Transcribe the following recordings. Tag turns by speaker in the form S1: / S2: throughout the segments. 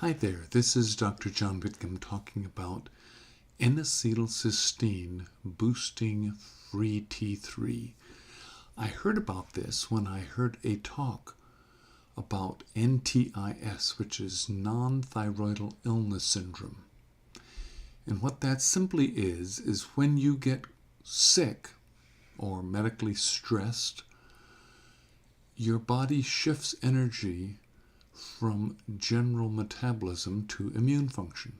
S1: Hi there, this is Dr. John Whitcomb talking about N-acetylcysteine boosting free T3. I heard about this when I heard a talk about NTIS, which is non-thyroidal illness syndrome. And what that simply is when you get sick or medically stressed, your body shifts energy from general metabolism to immune function.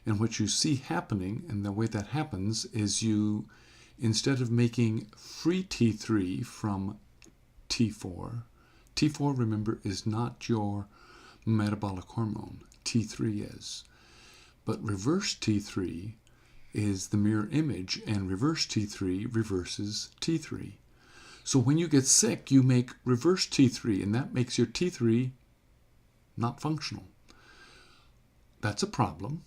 S1: And what you see happening, and the way that happens, is you, instead of making free T3 from T4, T4, remember, is not your metabolic hormone. T3 is. But reverse T3 is the mirror image, and reverse T3 reverses T3. So when you get sick, you make reverse T3, and that makes your T3 not functional. That's a problem.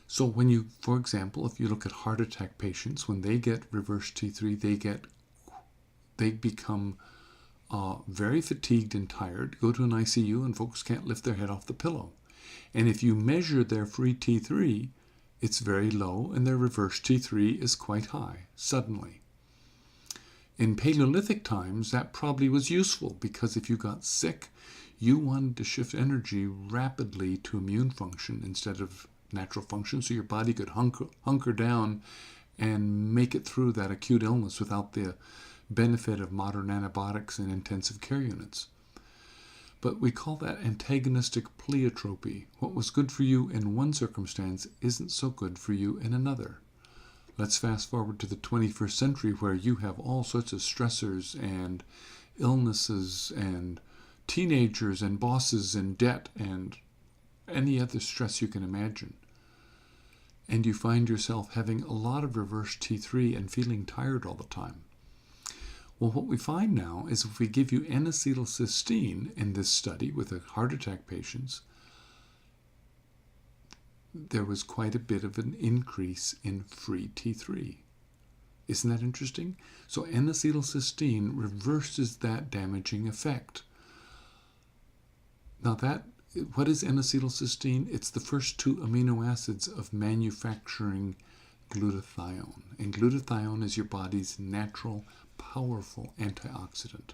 S1: So when you, for example, if you look at heart attack patients, when they get reverse T3, they become very fatigued and tired, go to an ICU, and folks can't lift their head off the pillow. And if you measure their free T3, it's very low, and their reverse T3 is quite high, suddenly. In Paleolithic times, that probably was useful, because if you got sick, you wanted to shift energy rapidly to immune function instead of natural function, so your body could hunker down and make it through that acute illness without the benefit of modern antibiotics and intensive care units. But we call that antagonistic pleiotropy. What was good for you in one circumstance isn't so good for you in another. Let's fast forward to the 21st century, where you have all sorts of stressors and illnesses and teenagers and bosses and debt and any other stress you can imagine. And you find yourself having a lot of reverse T3 and feeling tired all the time. Well, what we find now is if we give you N-acetylcysteine in this study with the heart attack patients, there was quite a bit of an increase in free T3. Isn't that interesting? So N-acetylcysteine reverses that damaging effect. Now what is N-acetylcysteine? It's the first two amino acids of manufacturing glutathione. And glutathione is your body's natural, powerful antioxidant.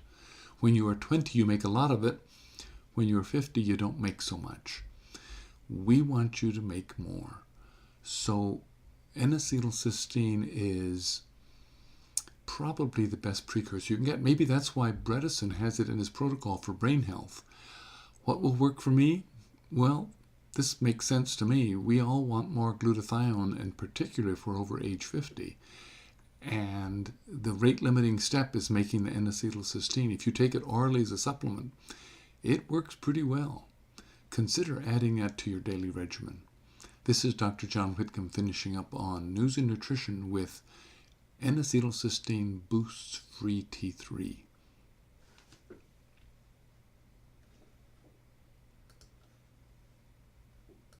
S1: When you are 20, you make a lot of it. When you are 50, you don't make so much. We want you to make more. So N-acetylcysteine is probably the best precursor you can get. Maybe that's why Bredesen has it in his protocol for brain health. What will work for me? Well, this makes sense to me. We all want more glutathione, and particularly if we're over age 50. And the rate-limiting step is making the N-acetylcysteine. If you take it orally as a supplement, it works pretty well. Consider adding that to your daily regimen. This is Dr. John Whitcomb finishing up on News and Nutrition with N-acetylcysteine boosts free T3.